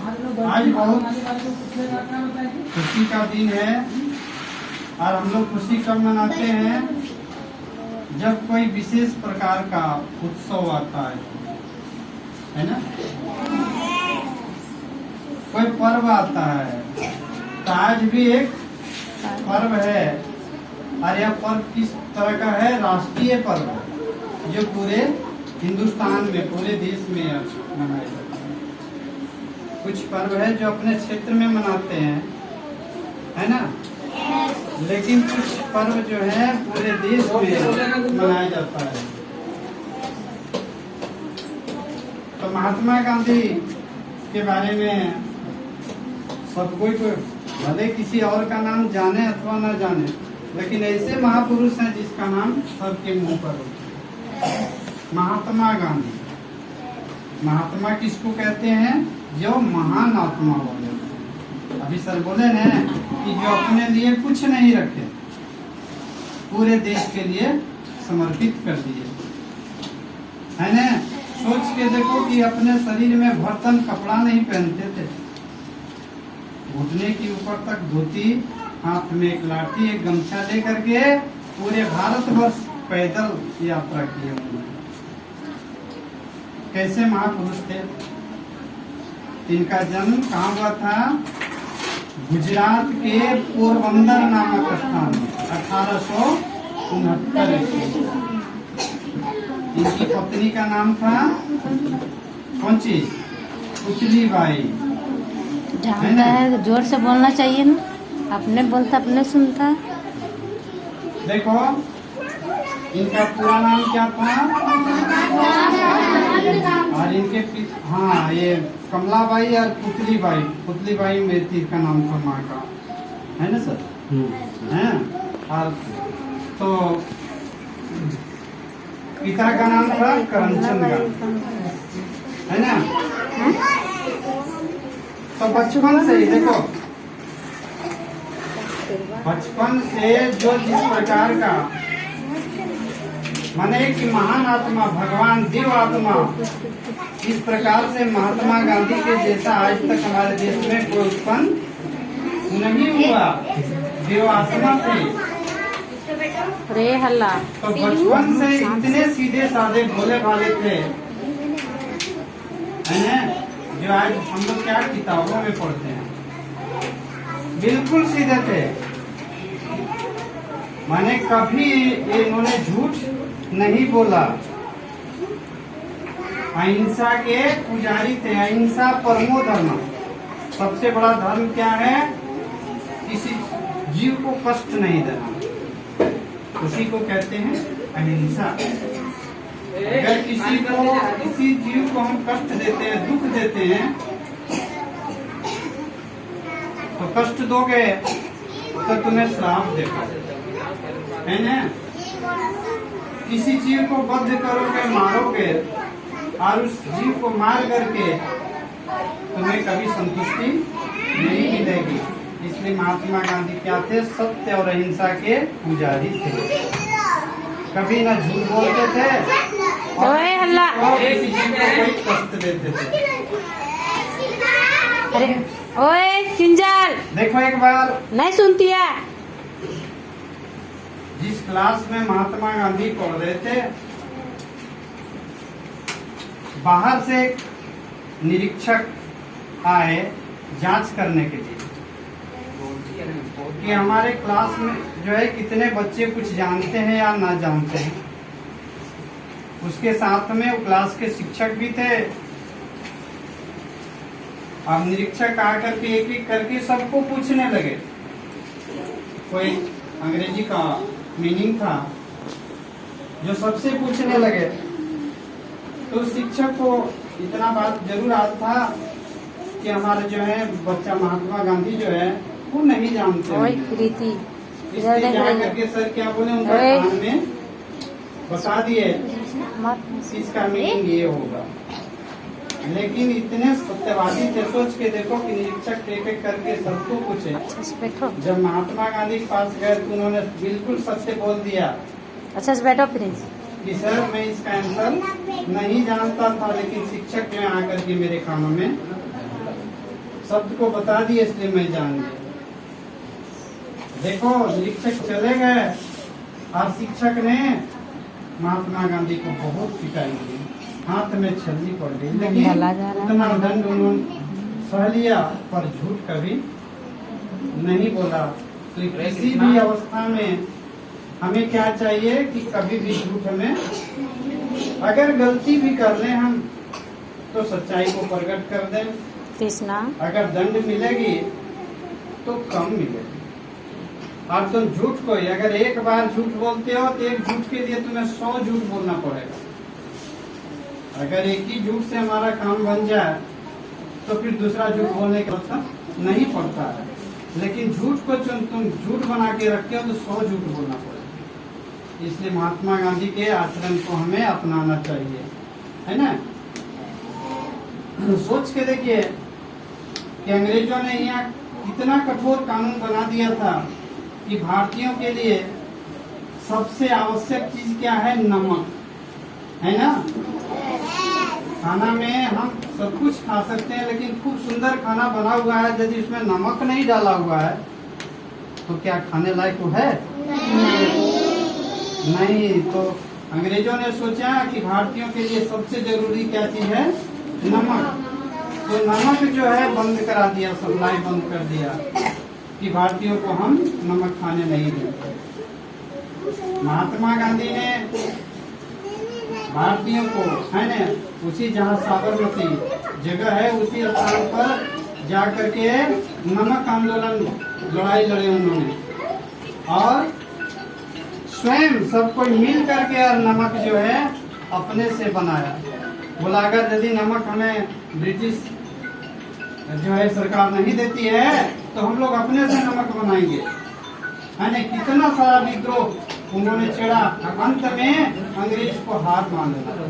आज बहुत खुशी का दिन है और हम लोग खुशी कब मनाते हैं जब कोई विशेष प्रकार का उत्सव आता है ना। कोई पर्व आता है तो आज भी एक पर्व है और यह पर्व किस तरह का है, राष्ट्रीय पर्व जो पूरे हिंदुस्तान में पूरे देश में मनाया जाता है। कुछ पर्व है जो अपने क्षेत्र में मनाते हैं, है ना, लेकिन कुछ पर्व जो है पूरे देश में मनाया जाता है। तो महात्मा गांधी के बारे में सब कोई भले किसी और का नाम जाने अथवा न जाने, लेकिन ऐसे महापुरुष हैं जिसका नाम सबके मुंह पर होता है, महात्मा गांधी। महात्मा किसको कहते हैं? जो महान आत्मा बोले। अभी सर बोले ना कि जो अपने लिए कुछ नहीं रखे, पूरे देश के लिए समर्पित कर दिए, है ना। सोच के देखो कि अपने शरीर में बर्तन कपड़ा नहीं पहनते थे, घुटने के ऊपर तक धोती, हाथ में एक लाठी एक गमछा लेकर के पूरे भारतवर्ष पैदल यात्रा किए उन्होंने। कैसे महापुरुष थे। इनका जन्म कहाँ हुआ था? गुजरात के पोरबंदर नामक स्थान में 1869 ईस्वी। इनकी पत्नी का नाम था कौन सी? पुतलीबाई। जानता है, जोर से बोलना चाहिए ना, अपने बोलता अपने सुनता। देखो इनका पूरा नाम क्या था? और इनके हाँ, ये कमलाबाई और पुतलीबाई। पुतलीबाई मेरी का नाम था माँ का, है ना सर? है। और तो पिता का नाम था करमचंद गांधी, है ना। तो बचपन से ही देखो, बचपन से जो जिस प्रकार का माने कि महान आत्मा भगवान देव आत्मा, इस प्रकार से महात्मा गांधी के जैसा आज तक हमारे देश में कोई उत्पन्न नहीं हुआ। देव आत्मा थे। रे हल्ला। तो बचपन से इतने सीधे साधे भोले भाले थे, है ना, जो आज हम लोग क्या किताबों में पढ़ते हैं। बिल्कुल सीधे थे, माने कभी इन्होंने झूठ नहीं बोला। अहिंसा के पुजारी थे। अहिंसा परमो धर्म। सबसे बड़ा धर्म क्या है? किसी जीव को कष्ट नहीं देना, उसी को कहते हैं अहिंसा। अगर किसी जीव को हम कष्ट देते हैं, दुख देते हैं, तो कष्ट दोगे तो तुम्हें श्राप देगा, है ना। किसी जीव को बद्ध करोगे, मारोगे, और उस जीव को मार करके तुम्हें कभी संतुष्टि नहीं मिलेगी। इसलिए महात्मा गांधी क्या थे? सत्य और अहिंसा के पुजारी थे। कभी ना झूठ बोलते थे और किसी जीव को कोई कष्ट देते थे। अरे ओए किंजल, देखो एक बार नहीं सुनती है। जिस क्लास में महात्मा गांधी पढ़ रहे थे, बाहर से एक निरीक्षक आए जांच करने के लिए कि हमारे क्लास में जो है कितने बच्चे कुछ जानते हैं या ना जानते हैं। उसके साथ में वो क्लास के शिक्षक भी थे। अब निरीक्षक आकर के एक एक करके सबको पूछने लगे। कोई अंग्रेजी का मीनिंग था जो सबसे पूछने लगे। तो शिक्षक को इतना बात जरूर आता था कि हमारे जो है बच्चा महात्मा गांधी जो है वो नहीं जानते। इसलिए जाकर के सर क्या बोले, उनका कान में बता दिए इसका मीनिंग ये होगा। लेकिन इतने सत्यवादी थे, सोच के देखो कि निरीक्षक एक एक करके सबको पूछे। जब महात्मा गांधी के पास गए तो उन्होंने बिल्कुल सत्य बोल दिया। अच्छा से बैठो प्लीज। कि सर मैं इसका आंसर नहीं जानता था, लेकिन शिक्षक जो आकर के मेरे कानों में शब्द को बता दिए, इसलिए मैं जान गया। देखो निरीक्षक चले गए और शिक्षक ने महात्मा गांधी को बहुत पिटाई दी, हाथ में छल्ली पड़ गई, लेकिन उतना दंड उन्होंने सह लिया, पर झूठ कभी नहीं बोला। तो किसी भी अवस्था में हमें क्या चाहिए कि कभी भी झूठ हमें, अगर गलती भी कर लें हम तो सच्चाई को प्रकट कर दें। कृष्णा, अगर दंड मिलेगी तो कम मिलेगी। और तुम झूठ को ही अगर एक बार झूठ बोलते हो तो एक झूठ के लिए तुम्हें 100 झूठ बोलना पड़ेगा। अगर एक ही झूठ से हमारा काम बन जाए तो फिर दूसरा झूठ बोलने का मतलब नहीं पड़ता है, लेकिन झूठ को तुम झूठ बना के रखे हो तो 100 झूठ बोलना पड़ेगा। इसलिए महात्मा गांधी के आचरण को हमें अपनाना चाहिए, है ना। सोच के देखिए कि अंग्रेजों ने यहाँ इतना कठोर कानून बना दिया था कि भारतीयों के लिए सबसे आवश्यक चीज क्या है, नमक, है ना। खाना में हम सब कुछ खा सकते हैं, लेकिन खूब सुंदर खाना बना हुआ है, यदि उसमें नमक नहीं डाला हुआ है तो क्या खाने लायक वो है? नहीं। तो अंग्रेजों ने सोचा कि भारतीयों के लिए सबसे जरूरी क्या चीज है, नमक। तो नमक जो है बंद करा दिया, सप्लाई बंद कर दिया कि भारतीयों को हम नमक खाने नहीं देते। महात्मा गांधी ने भारतीयों को, है ना, उसी जहाँ साबरमती जगह है उसी स्थान पर जा करके नमक आंदोलन लड़ाई लड़े उन्होंने, और स्वयं सब कोई मिल करके और नमक जो है अपने से बनाया। बोला अगर यदि नमक हमें ब्रिटिश जो है सरकार नहीं देती है तो हम लोग अपने से नमक बनाएंगे, है ना। कितना सारा विद्रोह उन्होंने छेड़ा, अंत में अंग्रेज को हार मान लिया।